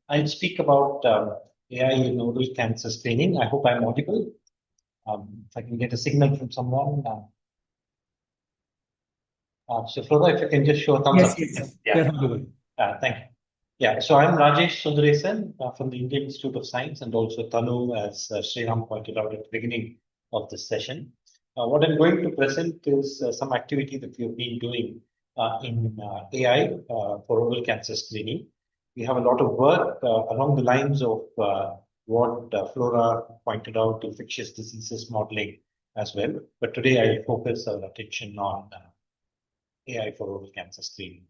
I'll speak about AI in oral cancer screening. I hope I'm audible. If I can get a signal from someone. So Flora, if you can just show a thumbs Yes, up. yes. Yeah. Thank you. Yeah, so I'm Rajesh Sundaresan from the Indian Institute of Science, and also Tanu, as Sriram pointed out at the beginning of this session. What I'm going to present is some activity that we have been doing in AI for oral cancer screening. We have a lot of work along the lines of what Flora pointed out, infectious diseases modeling as well. But today I'll focus our attention on AI for oral cancer screening.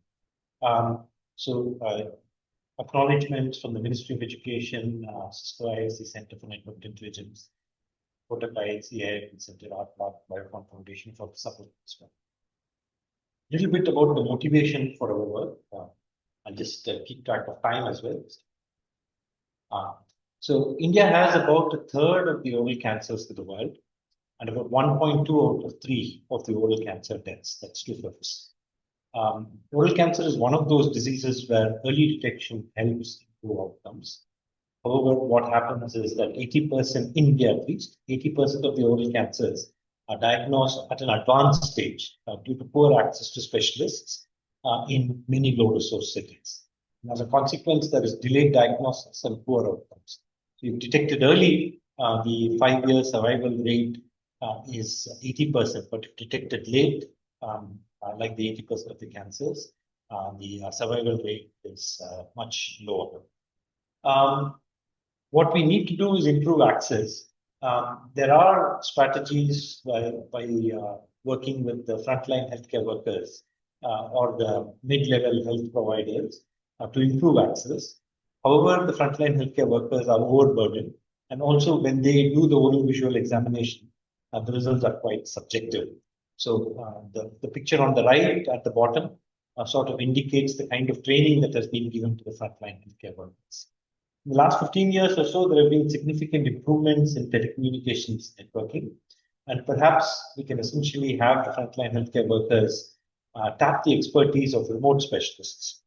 Acknowledgements from the Ministry of Education, Cisco IISc Center for Network Intelligence, Kotak IISc AI Center, ARPAC, Biocon Foundation for the support as well. A little bit about the motivation for our work. I'll just keep track of time as well. So India has about a third of the oral cancers in the world, and about 1.2 out of 3 of the oral cancer deaths. That's 2/5. Oral cancer is one of those diseases where early detection helps improve outcomes. However, what happens is that 80%, in India at least, 80% of the oral cancers are diagnosed at an advanced stage due to poor access to specialists in many low-resource settings. And as a consequence, there is delayed diagnosis and poor outcomes. So if detected early, the 5-year survival rate is 80%, but if detected late, like the 80% of the cancers, the survival rate is much lower. What we need to do is improve access. There are strategies by working with the frontline healthcare workers or the mid-level health providers to improve access. However, the frontline healthcare workers are overburdened, and also when they do the oral visual examination, the results are quite subjective. So the picture on the right at the bottom sort of indicates the kind of training that has been given to the frontline healthcare workers. In the last 15 years or so, there have been significant improvements in telecommunications networking, and perhaps we can essentially have the frontline healthcare workers tap the expertise of remote specialists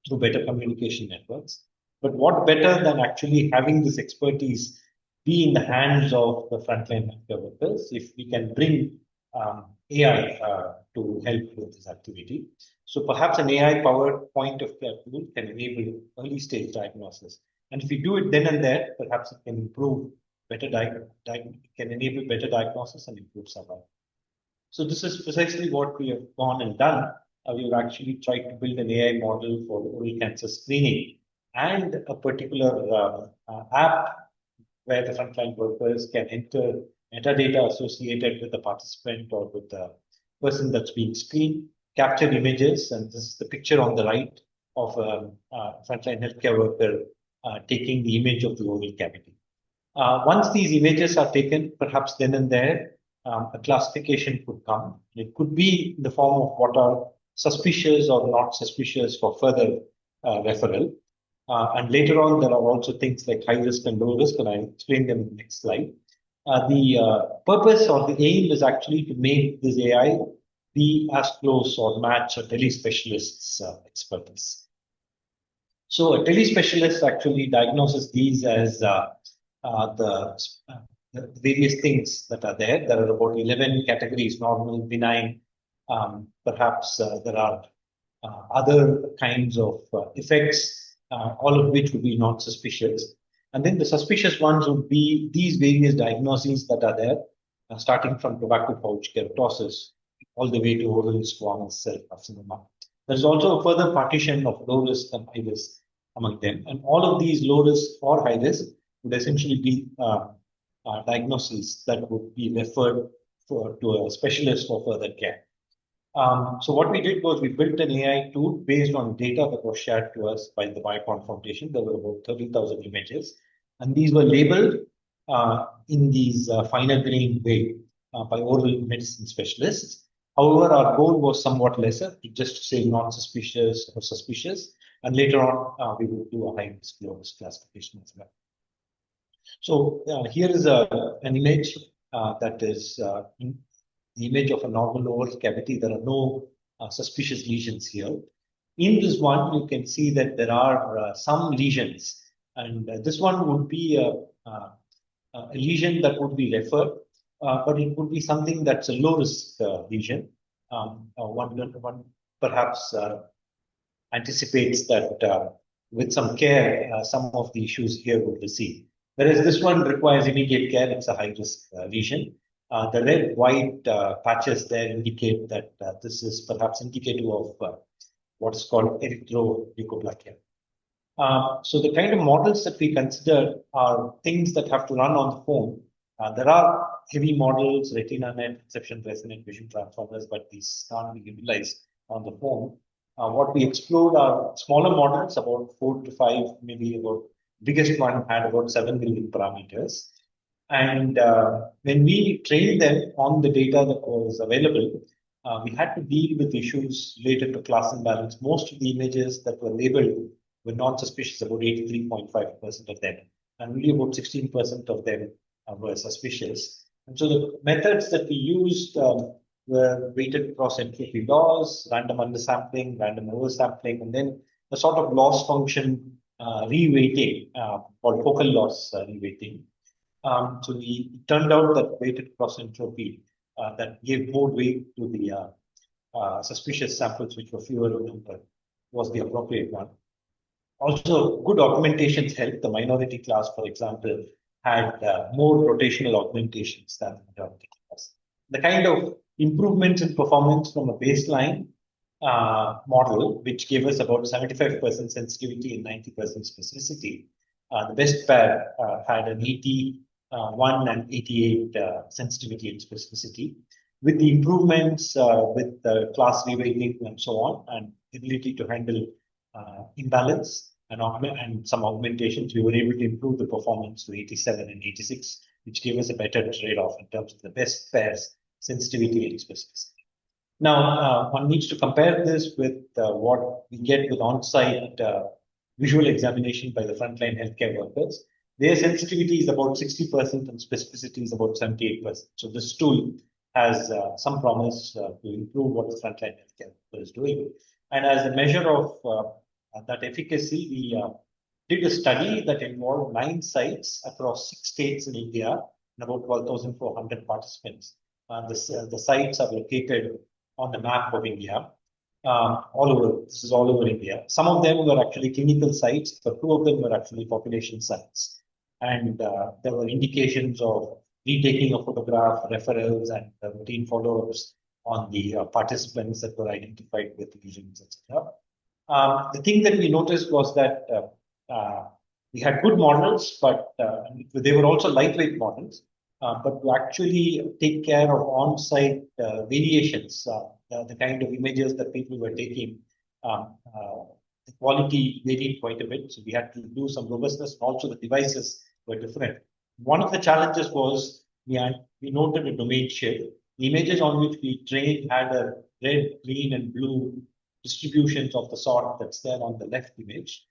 through better communication networks. But what better than actually having this expertise be in the hands of the frontline healthcare workers if we can bring AI to help with this activity. So perhaps an AI-powered point of care tool can enable early stage diagnosis. And if we do it then and there, perhaps it can improve can enable better diagnosis and improve survival. So this is precisely what we have gone and done. We've actually tried to build an AI model for oral cancer screening and a particular app where the frontline workers can enter metadata associated with the participant or with the person that's being screened, capture images, and this is the picture on the right of a frontline healthcare worker taking the image of the oral cavity. Once these images are taken, perhaps then and there, a classification could come. It could be in the form of what are suspicious or not suspicious for further referral. And later on, there are also things like high risk and low risk, and I'll explain them in the next slide. The purpose or the aim is actually to make this AI be as close or match a telespecialist's expertise. So a telespecialist actually diagnoses these as the various things that are there. There are about 11 categories: normal, benign. Perhaps there are other kinds of effects, all of which would be not suspicious. And then the suspicious ones would be these various diagnoses that are there, starting from tobacco pouch keratosis all the way to oral squamous cell carcinoma. There's also a further partition of low risk and high risk among them. And all of these low risk or high risk would essentially be diagnoses that would be referred to a specialist for further care. So what we did was we built an AI tool based on data that was shared to us by the Biocon Foundation. There were about 30,000 images, and these were labeled in these finer grained way by oral medicine specialists. However, our goal was somewhat lesser, just to say not suspicious or suspicious, and later on we would do a high risk, low risk classification as well. So here is an image that is the image of a normal oral cavity. There are no suspicious lesions here. In this one, you can see that there are some lesions, and this one would be a lesion that would be referred, but it would be something that's a low risk lesion. One perhaps anticipates that with some care, some of the issues here would recede. Whereas this one requires immediate care, it's a high risk lesion. The red white patches there indicate that this is perhaps indicative of what is called erythroleukoplakia. So the kind of models that we consider are things that have to run on the phone. There are heavy models, RetinaNet, exception resonant vision transformers, but these can't be utilized on the phone. What we explored are smaller models, about 4 to 5, maybe about biggest one had about 7 million parameters. And when we trained them on the data that was available, we had to deal with issues related to class imbalance. Most of the images that were labeled were non-suspicious, about 83.5% of them, and only about 16% of them were suspicious. And so the methods that we used were weighted cross entropy loss, random undersampling, random oversampling, and then a sort of loss function reweighting called focal loss reweighting. So it turned out that weighted cross entropy that gave more weight to the suspicious samples, which were fewer number, was the appropriate one. Also, good augmentations helped. The minority class, for example, had more rotational augmentations than the majority class. The kind of improvements in performance from a baseline model, which gave us about 75% sensitivity and 90% specificity. The best pair had an 81 and 88 sensitivity and specificity. With the improvements with the class reweighting and so on, and ability to handle imbalance and some augmentations, we were able to improve the performance to 87 and 86, which gave us a better trade-off in terms of the best pairs, sensitivity and specificity. Now, one needs to compare this with what we get with on-site visual examination by the frontline healthcare workers. Their sensitivity is about 60% and specificity is about 78%. So this tool has some promise to improve what the frontline healthcare worker is doing. And as a measure of that efficacy, we did a study that involved 9 sites across 6 states in India and about 12,400 participants. The sites are located on the map of India, all over. This is all over India. Some of them were actually clinical sites, but 2 of them were actually population sites. And there were indications of retaking a photograph, referrals, and routine follow-ups on the participants that were identified with lesions, etc. The thing that we noticed was that we had good models, but they were also lightweight models. But to actually take care of on-site variations, the kind of images that people were taking, the quality varied quite a bit. So we had to do some robustness. Also, the devices were different. One of the challenges was we noted a domain shift. The images on which we trained had a red, green, and blue distributions of the sort that's there on the left image.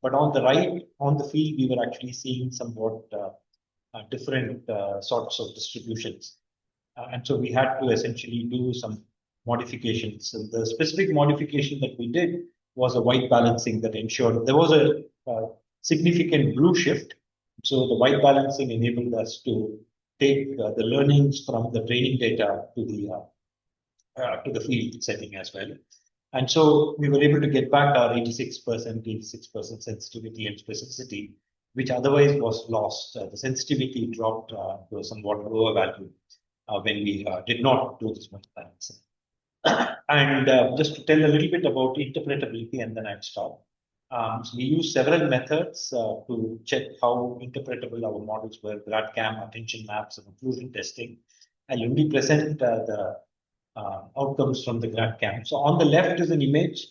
But on the right, on the field, we were actually seeing somewhat different sorts of distributions. And so we had to essentially do some modifications. So the specific modification that we did was a white balancing that ensured there was a significant blue shift. So the white balancing enabled us to take the learnings from the training data to the field setting as well. And so we were able to get back our 86% sensitivity and specificity, which otherwise was lost. The sensitivity dropped to a somewhat lower value when we did not do this white balancing. And just to tell a little bit about interpretability, and then I'll stop. So we use several methods to check how interpretable our models were: GradCam, attention maps, and occlusion testing. I'll only present the outcomes from the GradCam. So on the left is an image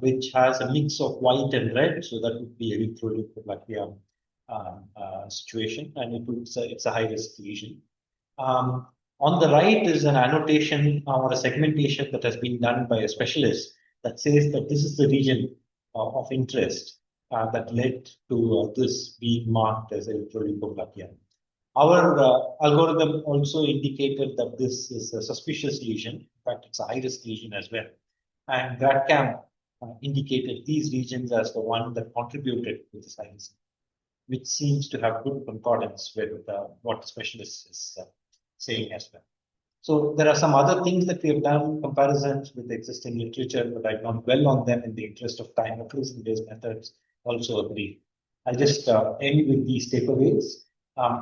which has a mix of white and red. So that would be erythroleukoplakia situation, and it's a high-risk lesion. On the right is an annotation or a segmentation that has been done by a specialist that says that this is the region of interest that led to this being marked as erythroleukoplakia. Our algorithm also indicated that this is a suspicious lesion. In fact, it's a high-risk lesion as well. And GradCam indicated these regions as the one that contributed to the size, which seems to have good concordance with what the specialist is saying as well. So there are some other things that we have done, comparisons with existing literature, but I don't dwell on them in the interest of time. Occlusion-based methods also agree. I'll just end with these takeaways.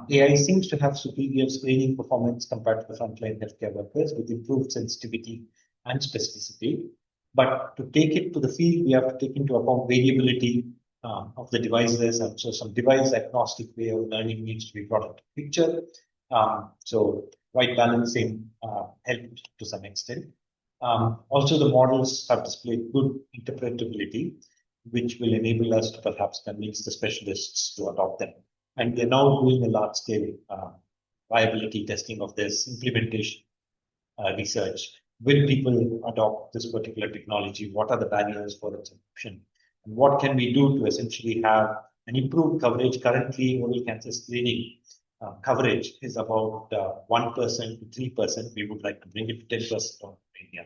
AI seems to have superior screening performance compared to the frontline healthcare workers with improved sensitivity and specificity. But to take it to the field, we have to take into account variability of the devices, and so some device agnostic way of learning needs to be brought into the picture. So white balancing helped to some extent. Also, the models have displayed good interpretability, which will enable us to perhaps convince the specialists to adopt them. And they're now doing a large-scale viability testing of this implementation research. Will people adopt this particular technology? What are the barriers for its adoption? And what can we do to essentially have an improved coverage? Currently, oral cancer screening coverage is about 1% to 3%. We would like to bring it to 10% on India.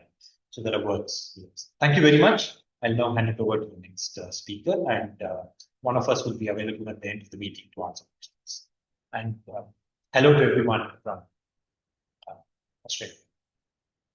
So there are works. Thank you very much. I'll now hand it over to the next speaker, and one of us will be available at the end of the meeting to answer questions. And hello to everyone from Australia.